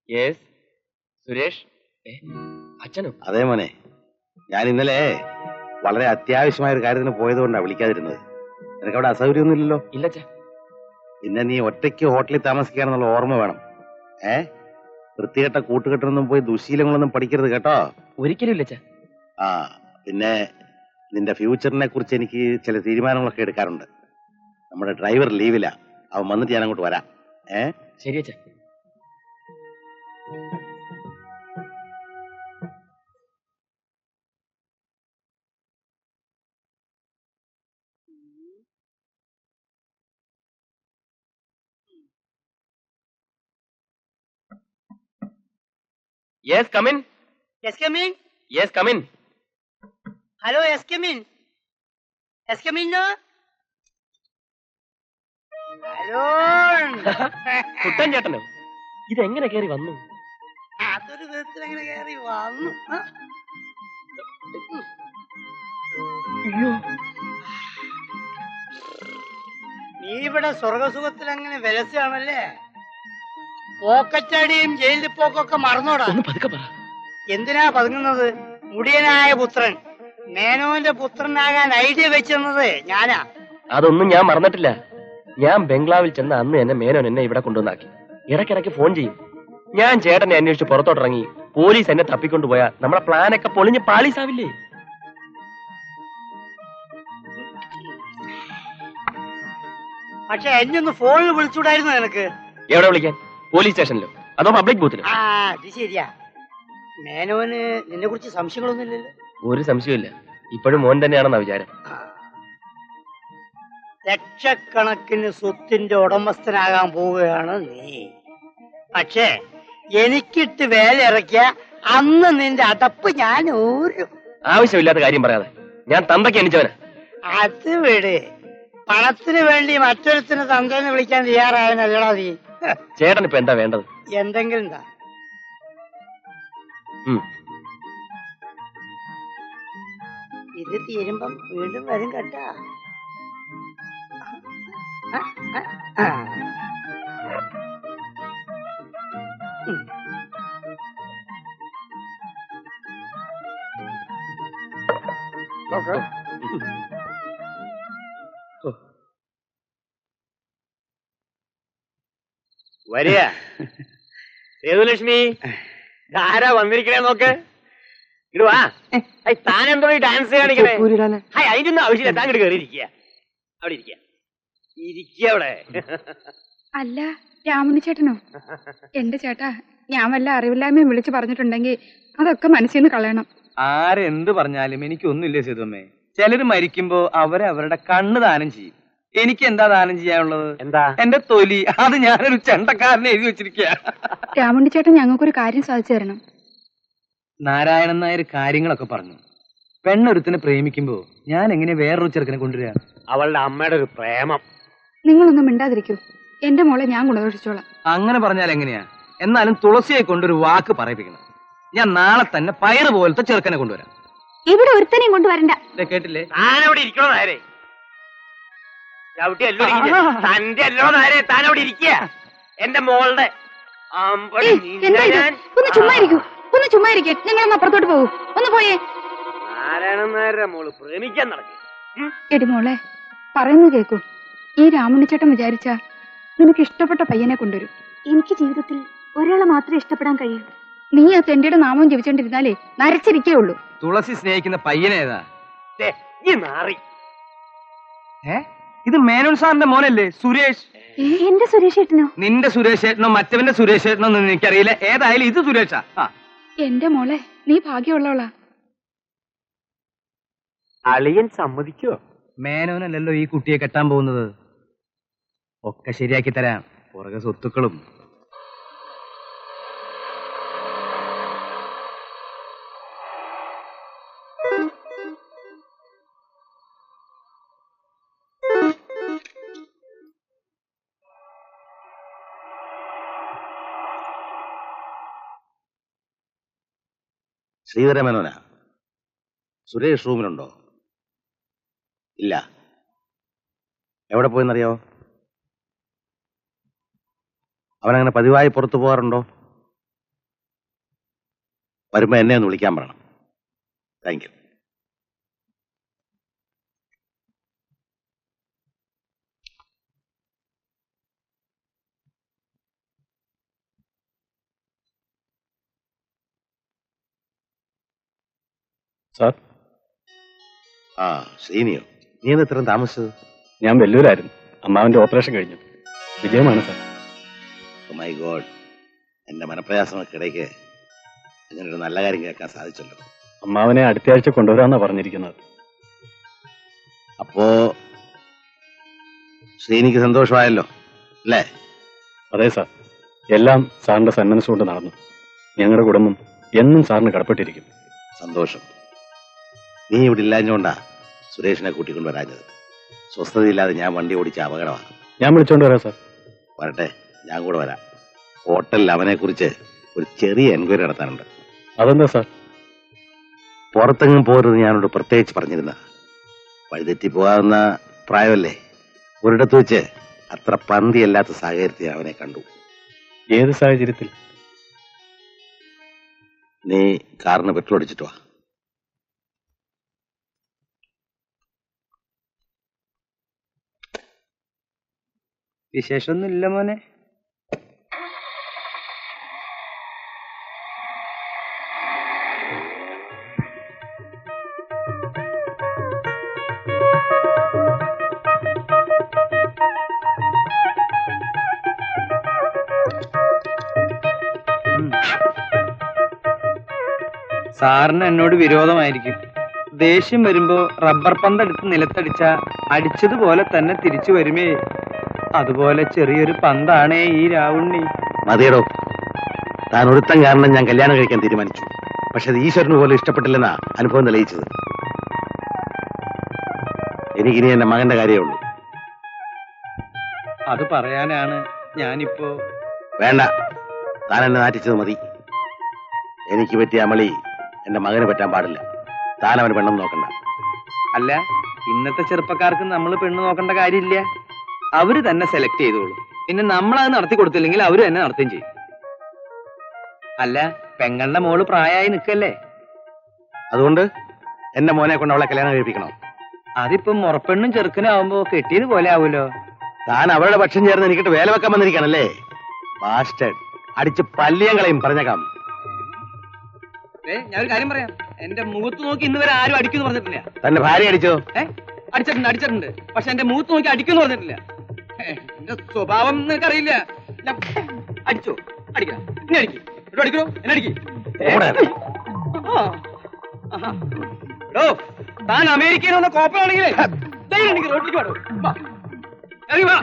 Yes Suresh. അച്ഛനോ? അതെ മോനെ, ഞാൻ ഇന്നലെ വളരെ അത്യാവശ്യമായ ഒരു കാര്യത്തിന് പോയതുകൊണ്ടാണ് വിളിക്കാതിരുന്നത്. നിനക്ക് അവിടെ അസൗകര്യമൊന്നുമില്ലല്ലോ? ഇല്ല അച്ഛാ. പിന്നെ നീ ഒറ്റയ്ക്ക് ഹോട്ടലിൽ താമസിക്കാനെന്നുള്ള ഓർമ്മ വേണം. വൃത്തികെട്ട കൂട്ടുകെട്ടൊന്നും പോയി ദുശീലങ്ങളൊന്നും പഠിക്കരുത് കേട്ടോ. ഒരിക്കലും ഇല്ല അച്ഛാ. ആ പിന്നെ നിന്റെ ഫ്യൂച്ചറിനെ കുറിച്ച് എനിക്ക് ചില തീരുമാനങ്ങളൊക്കെ എടുക്കാറുണ്ട്. നമ്മുടെ ഡ്രൈവർ ലീവില്ല, അവൻ വന്നിട്ട് ഞാൻ അങ്ങോട്ട് വരാം. ശരി അച്ഛാ. Yes, come in. Yes, come in. Yes, come in. Hello, yes, come in. Yes, come in, no? Hello. കുട്ടൻ ചേട്ടനോ? ഇതെങ്ങനെ കയറി വന്നു? അതൊരു വിധത്തിൽ എങ്ങനെ കയറി വന്നു? അയ്യോ, നീ ഇവിടെ സ്വർഗസുഖത്തിൽ അങ്ങനെ വിലസാണല്ലേ? പോക്കറ്റടിയും ജയിലിൽ പോക്കൊക്കെ മറന്നോടാ. ഒന്ന് പതുക്കെ പറ. എന്തിനാ പതുങ്ങുന്നത്? മുടിയനായ പുത്രൻ മേനോന്റെ പുത്രനാകാൻ ഐഡിയ വെച്ചെന്നത് ഞാനാ. അതൊന്നും ഞാൻ മറന്നിട്ടില്ല. ഞാൻ ബംഗ്ലാവിൽ ചെന്ന അന്ന് തന്നെ മേനോൻ എന്നെ ഇവിടെ കൊണ്ടുവന്നാക്കി. ഇടയ്ക്കിടയ്ക്ക് ഫോൺ ചെയ്യും. ഞാൻ ചേട്ടനെ അന്വേഷിച്ച് പുറത്തോട്ടിറങ്ങി പോലീസ് എന്നെ തപ്പിക്കൊണ്ടുപോയാ നമ്മുടെ പ്ലാനൊക്കെ പൊളിഞ്ഞ് പാളീസാവില്ലേ? പക്ഷെ എന്നെ ഒന്ന് ഫോണിൽ വിളിച്ചൂടായിരുന്നു നിനക്ക്. എവിടെ വിളിക്കാൻ? പോലീസ് സ്റ്റേഷനിലോ അതോ പബ്ലിക് ബൂത്തിലോ? ആ അത് ശരിയാ. മേനോന് നിന്നെ കുറിച്ച് സംശയങ്ങളൊന്നും ഇല്ലല്ലോ? ഒരു സംശയമില്ല, ഇപ്പോഴും മോൻ തന്നെയാണെന്നാ വിചാരം. ലക്ഷക്കണക്കിന് സ്വത്തിന്റെ ഉടമസ്ഥനാകാൻ പോവുകയാണ് നീ. പക്ഷേ എനിക്കിട്ട് വേല ഇറക്കിയ അന്ന് നിന്റെ അടപ്പ് ഞാൻ ഊരും. ആവശ്യമില്ലാത്ത കാര്യം പറയാതെ. ഞാൻ തന്തയ്ക്ക് എണിച്ചവനാ. അത് വിട്. പണത്തിന് വേണ്ടി മറ്റൊരുത്തിന് തന്തേന്ന് വിളിക്കാൻ തയ്യാറായനല്ലടാ നീ. ചേട്ടൻ ഇപ്പൊ എന്താ വേണ്ടത്? എന്തെങ്കിലും എന്താ? ഇത് തീരുമ്പം വീണ്ടും വരും കേട്ടാ. വരിക സേതുലക്ഷ്മി, ആരാ വന്നിരിക്കണേ നോക്ക്. ഇടുവാ. താനെന്തോ ഈ ഡാൻസ് കാണിക്കണേ? അതിന്റെ ആവശ്യമില്ല, താൻ ഇങ്ങോട്ട് കയറി ഇരിക്കുക. അവിടെ ഇരിക്കുക, ഇരിക്കുക അവിടെ. അല്ല രാമുണ്ണി ചേട്ടനോ? എന്റെ ചേട്ടാ, ഞാൻ വല്ല അറിവില്ലായ്മയും വിളിച്ചു പറഞ്ഞിട്ടുണ്ടെങ്കിൽ അതൊക്കെ മനസ്സിൽ നിന്ന് കളയണം. ആരെന്ത് പറഞ്ഞാലും എനിക്കൊന്നുമില്ലേ സേതുമ്മേ. ചിലര് മരിക്കുമ്പോ അവരുടെ കണ്ണ് ദാനം ചെയ്യും. എനിക്ക് എന്താ ദാനം ചെയ്യാനുള്ളത്? എന്താ? എന്റെ തൊലി. അത് ഞാനൊരു ചെണ്ടക്കാരനെ എഴുതി വെച്ചിരിക്കുക. രാമുണ്ണി ചേട്ടൻ ഞങ്ങൾക്കൊരു കാര്യം സാധിച്ചു തരണം. നാരായണൻ നായർ കാര്യങ്ങളൊക്കെ പറഞ്ഞു. പെണ്ണൊരുത്തിനെ പ്രേമിക്കുമ്പോ ഞാൻ എങ്ങനെ വേറൊരു ചെറുക്കനെ കൊണ്ടുവരിക? അവളുടെ അമ്മയുടെ ഒരു പ്രേമം. നിങ്ങളൊന്നും മിണ്ടാതിരിക്കൂ. എന്റെ മോളെ ഞാൻ ഗുണദോഷിച്ചോളാം. അങ്ങനെ പറഞ്ഞാൽ എങ്ങനെയാ? എന്നാലും തുളസിയെ കൊണ്ടൊരു വാക്ക് പറയിപ്പിക്കണം. ഞാൻ നാളെ തന്നെ പയറ് പോലത്തെ ചെറുക്കനെ കൊണ്ടുവരാം. ഇവിടെ ഒരുത്തനെയും കൊണ്ടുവരണ്ട. കേട്ടില്ലേ? താനവിടെ ഇരിക്കണോ നേരെ? തന്റെ അല്ലോ നേരെ, താനവിടെ ഇരിക്കുക. എന്റെ മോളുടെ ഒന്ന് ചുമ്മാ ഇരിക്കൂ, ഒന്ന് ചുമ്മാ ഇരിക്കേ. നിങ്ങളൊന്ന് അപ്പുറത്തോട്ട് പോകൂ, ഒന്ന് പോയേ. നാരായണൻ നായരുടെ മോള് പ്രേമിക്കാൻ നടക്കും. എടി മോളെ, പറയുന്നത് കേക്കൂ. ഈ രാമുണ്ണിച്ചേട്ടൻ വിചാരിച്ച നിനക്ക് ഇഷ്ടപ്പെട്ട പയ്യനെ കൊണ്ടുവരും. എനിക്ക് ജീവിതത്തിൽ ഒരാളെ മാത്രമേ ഇഷ്ടപ്പെടാൻ കഴിയൂ. നീ ആ തെണ്ടിയുടെ നാമവും ജപിച്ചോണ്ടിരുന്നാലേ നരച്ചിരിക്കേ ഉള്ളൂ. തുളസി സ്നേഹിക്കുന്ന പയ്യനേതാ? ഇത് മേനോൻ സാറിന്റെ മോനല്ലേ സുരേഷ്? എന്റെ സുരേഷ് ഏട്ടനോ? നിന്റെ സുരേഷ് ഏട്ടനോ മറ്റവന്റെ സുരേഷ് ഏട്ടനോ ഒന്നും എനിക്കറിയില്ല. ഏതായാലും ഇത് സുരേഷാ. എന്റെ മോളെ, നീ ഭാഗ്യമുള്ളവളാ. അളിയൻ സമ്മതിക്കോ? മേനോനല്ലല്ലോ ഈ കുട്ടിയെ കെട്ടാൻ പോകുന്നത്. ഒക്കെ ശരിയാക്കി തരാം. പുറകെ സ്വത്തുക്കളും. ശ്രീധരമേനോനാ? സുരേഷ് റൂമിലുണ്ടോ? ഇല്ല. എവിടെ പോയെന്നറിയോ? അവനങ്ങനെ പതിവായി പുറത്തു പോകാറുണ്ടോ? വരുമ്പോ എന്നെ ഒന്ന് വിളിക്കാൻ പറയണം. Thank you. സാർ, ആ ശ്രീനിയോ, നീ എന്താ ഇത്രയും താമസിച്ചത്? ഞാൻ വെല്ലൂരായിരുന്നു. അമ്മാവന്റെ ഓപ്പറേഷൻ കഴിഞ്ഞു. വിജയമാണ് സാർ. മൈ ഗോഡ്, എന്റെ മനപ്രയാസങ്ങൾക്കിടയ്ക്ക് അങ്ങനെ ഒരു നല്ല കാര്യം കേൾക്കാൻ സാധിച്ചല്ലോ. അമ്മാവനെ അടുത്ത ആഴ്ച കൊണ്ടുവരാമെന്നാ പറഞ്ഞിരിക്കുന്നത്. അപ്പോ ശ്രീനിക്ക് സന്തോഷമായല്ലോ അല്ലേ? അതെ സാർ, എല്ലാം സാറിന്റെ സന്മനസ് കൊണ്ട് നടന്നു. ഞങ്ങളുടെ കുടുംബം എന്നും സാറിന് കടപ്പെട്ടിരിക്കും. സന്തോഷം. നീ ഇവിടെ ഇല്ലാഞ്ഞോണ്ടാ സുരേഷിനെ കൂട്ടിക്കൊണ്ടുവരാഞ്ഞത്. സ്വസ്ഥതയില്ലാതെ ഞാൻ വണ്ടി ഓടിച്ച അപകടമാണ്. ഞാൻ വിളിച്ചോണ്ട് വരാം സാർ. വരട്ടെ, ഞാൻ കൂടെ വരാം. ഹോട്ടലിൽ അവനെ കുറിച്ച് ഒരു ചെറിയ എൻക്വയറി നടത്താനുണ്ട്. അതെന്താ സാർ? പുറത്തെങ്ങും പോരുത് ഞാനോട് പ്രത്യേകിച്ച് പറഞ്ഞിരുന്ന. വഴിതെറ്റി പോകാവുന്ന പ്രായമല്ലേ. ഒരിടത്ത് വെച്ച് അത്ര പന്തിയല്ലാത്ത സാഹചര്യത്തിൽ അവനെ കണ്ടു. ഏത് സാഹചര്യത്തിൽ? നീ കാറിന് പെട്രോൾ അടിച്ചിട്ട് വാ. വിശേഷമൊന്നുമില്ല മോനെ. സാറിന് എന്നോട് വിരോധമായിരിക്കും. ദേഷ്യം വരുമ്പോ റബ്ബർ പന്തെടുത്ത് നിലത്തടിച്ച അടിച്ചതുപോലെ തന്നെ തിരിച്ചു വരുമേ. അതുപോലെ ചെറിയൊരു പന്താണേ ഈ രാവുണ്ണി. മതിയടോ, താൻ ഒരുത്തം കാരണം ഞാൻ കല്യാണം കഴിക്കാൻ തീരുമാനിച്ചു. പക്ഷെ അത് ഈശ്വരന് പോലും ഇഷ്ടപ്പെട്ടില്ലെന്നാ അനുഭവം തെളിയിച്ചത്. എനിക്കിനി എന്റെ മകന്റെ കാര്യമേ ഉള്ളൂ. അത് പറയാനാണ് ഞാനിപ്പോ. വേണ്ട, താൻ എന്നെ നാറ്റിച്ചത് മതി. എനിക്ക് പറ്റിയ അമളി എന്റെ മകന് പറ്റാൻ പാടില്ല. താൻ അവന് പെണ്ണെന്ന് നോക്കണ്ട. അല്ല, ഇന്നത്തെ ചെറുപ്പക്കാർക്ക് നമ്മൾ പെണ്ണ് നോക്കേണ്ട കാര്യമില്ല. അവര് തന്നെ സെലക്ട് ചെയ്തോളൂ. പിന്നെ നമ്മളത് നടത്തി കൊടുത്തില്ലെങ്കിൽ അവര് തന്നെ നടത്തുകയും ചെയ്യും. അല്ല, പെങ്ങളുടെ മോള് പ്രായമായി നിൽക്കല്ലേ? അതുകൊണ്ട് എന്റെ മോനെ കൊണ്ട് അവളെ കല്യാണം കഴിപ്പിക്കണോ? അതിപ്പം മുറപ്പെണ്ണും ചെറുക്കനും ആവുമ്പോ കെട്ടിയത് പോലെ ആവൂലോ. താൻ അവളുടെ പക്ഷം ചേർന്ന് എനിക്കിട്ട് വേല വെക്കാൻ വന്നിരിക്കാനല്ലേ? ബാസ്റ്റേഡ്, അടിച്ച് പല്ലിയം കളയും പറഞ്ഞേക്കാം. ഞാനൊരു കാര്യം പറയാം. എന്റെ മുഖത്ത് നോക്കി ഇന്ന് വരെ ആരും അടിക്കുന്നു പറഞ്ഞിട്ടില്ല. തന്റെ ഭാര്യ അടിച്ചോ? അടിച്ചിട്ടുണ്ട്. പക്ഷെ എന്റെ മുഖത്ത് നോക്കി അടിക്കുന്നു പറഞ്ഞിട്ടില്ല. എന്റെ സ്വഭാവം നിനക്കറിയില്ല. ഞാൻ അടിച്ചോ? അടിക്കണം. എന്നെ അടിക്കും. അടിക്കണോ? എന്നെ അടിക്കും. താൻ അമേരിക്കയിൽ വന്ന കോപ്പറാണെങ്കിലേ എനിക്ക് റോട്ടിലേക്ക് പാടോ. ഇറങ്ങി വാ.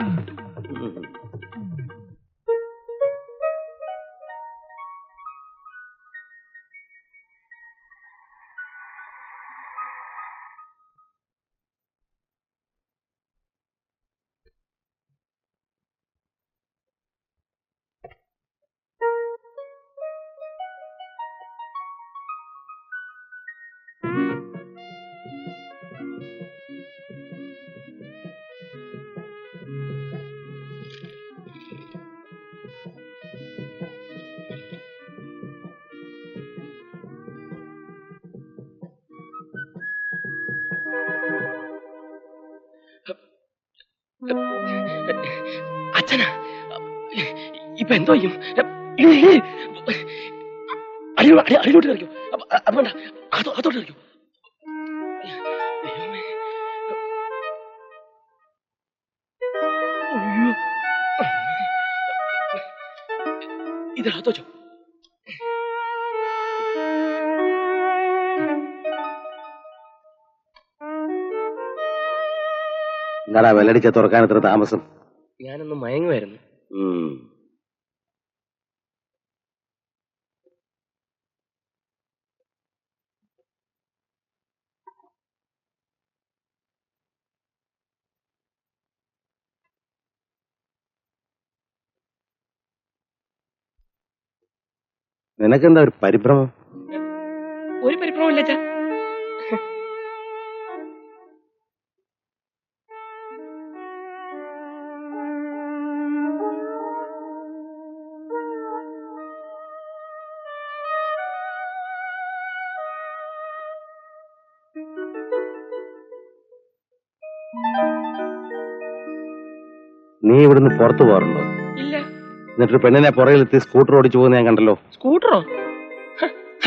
അച്ഛനാ, ഇപ്പൊ എന്തോ ചെയ്യും? അടിയിലോട്ട് കറിക്കോ. വേണ്ട, അതോട്ട് കറിക്കോ. ഇതിനകത്ത് വെച്ചോ. എന്താടാ വെല്ലടിച്ച തുറക്കാൻ എത്ര താമസം? ഞാനൊന്ന് മയങ്ങുമായിരുന്നു. നിനക്കെന്താ ഒരു പരിഭ്രമം? ഒരു പരിഭ്രമമില്ല അച്ഛാ. നീ ഇവിടുന്ന് പുറത്തു പോകാറുണ്ടോ? ഇല്ല. എന്നിട്ടൊരു പെണ്ണിനെ പുറകിലെത്തി സ്കൂട്ടർ ഓടിച്ചു പോകുന്ന ഞാൻ കണ്ടല്ലോ. സ്കൂട്ടറോ?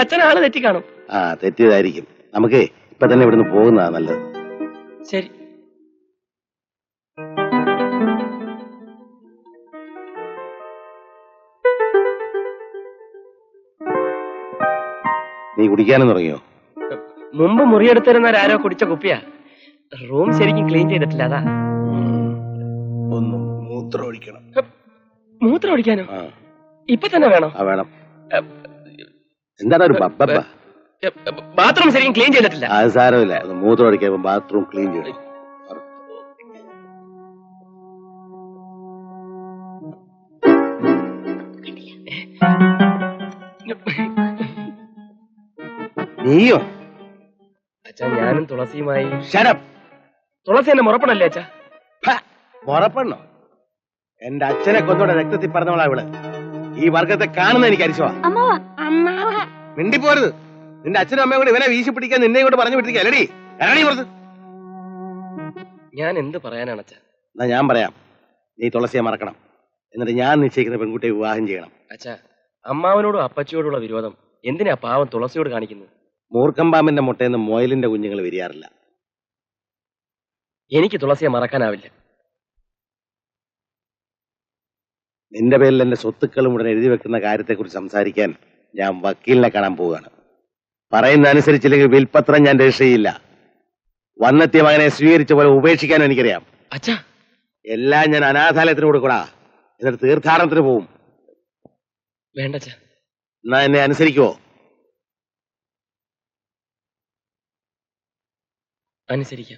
അച്ഛനാണ് തെറ്റി കാണും. ആ, തെറ്റിയതായിരിക്കും. നമുക്ക് ഇപ്പൊ തന്നെ ഇവിടുന്ന് പോകുന്നതാ നല്ലത്. ശരി. നീ കുടിക്കാനും തുടങ്ങിയോ? മുമ്പ് മുറിയെടുത്തിരുന്നവരാരോ കുടിച്ച കുപ്പിയാ. റൂം ശരിക്കും ക്ലീൻ ചെയ്തിട്ടില്ല, അതാ. ഒന്ന് മൂത്രം ഒഴിക്കണം. മൂത്രം ഒഴിക്കാനോ? ആ, ഇപ്പൊ തന്നെ വേണോ? ആ വേണം. എന്താണ് ഒരു ബബ്ബ? ബാത്റൂം ശരിക്കും ക്ലീൻ ചെയ്തിട്ടില്ല. അത് സാരമില്ല. ഒന്ന് മൂത്രം ഒഴിക്കാൻ ബാത്റൂം ക്ലീൻ ചെയ്യണം. നീയോ? അച്ഛാ, ഞാനും തുളസിയുമായി. ശരം. തുളസി എന്നെ മുറപ്പണല്ലേ അച്ഛാ? മുറപ്പെണ്ണോ? എന്റെ അച്ഛനെ കൊന്നോടെ രക്തത്തിൽ പറഞ്ഞവളാ ഇവള്. ഈ വർഗത്തെ കാണുന്ന എനിക്ക് അരിശവാ. മിണ്ടിപ്പോരുത്. നിന്റെ അച്ഛനും അമ്മയും കൂടി ഇവനെ വീശി പിടിക്കാൻ നിന്നെ കൊണ്ട് പറഞ്ഞു വിട്ടിരിക്കല്ലടി. ഇറങ്ങി പുറത്ത്. ഞാൻ എന്ത് പറയാനാണ് അച്ഛാ? എന്നാ ഞാൻ പറയാം. നീ തുളസിയെ മറക്കണം. എന്നിട്ട് ഞാൻ നിശ്ചയിക്കുന്ന പെൺകുട്ടിയെ വിവാഹം ചെയ്യണം. അച്ഛാ, അമ്മാവനോടും അപ്പച്ചിയോടുള്ള വിരോധം എന്തിനാ പാവം തുളസിയോട് കാണിക്കുന്നത്? മൂർഖമ്പാമ്പിന്റെ മുട്ടയെന്ന് മൊയലിന്റെ കുഞ്ഞുങ്ങൾ വിരിയാറില്ല. എനിക്ക് തുളസിയെ മറക്കാനാവില്ല. നിന്റെ പേരിൽ എന്റെ സ്വത്തുക്കളും ഉടനെ എഴുതി വെക്കുന്ന കാര്യത്തെക്കുറിച്ച് സംസാരിക്കാൻ ഞാൻ വക്കീലിനെ കാണാൻ പോവുകയാണ്. പറയുന്ന അനുസരിച്ചില്ലെങ്കിൽ വിൽപത്രം ഞാൻ രജിസ്റ്റർ ചെയ്യില്ല. വന്നെത്തിയ മകനെ സ്വീകരിച്ച പോലെ ഉപേക്ഷിക്കാനും എനിക്കറിയാം. അച്ഛാ, എല്ലാം ഞാൻ അനാഥാലയത്തിന് കൊടുക്കൂടാ. എന്നിട്ട് തീർത്ഥാടനത്തിന് പോവും. വേണ്ട അച്ഛാ. എന്നാ എന്നെ അനുസരിക്കുവോ? അനുസരിക്കാം.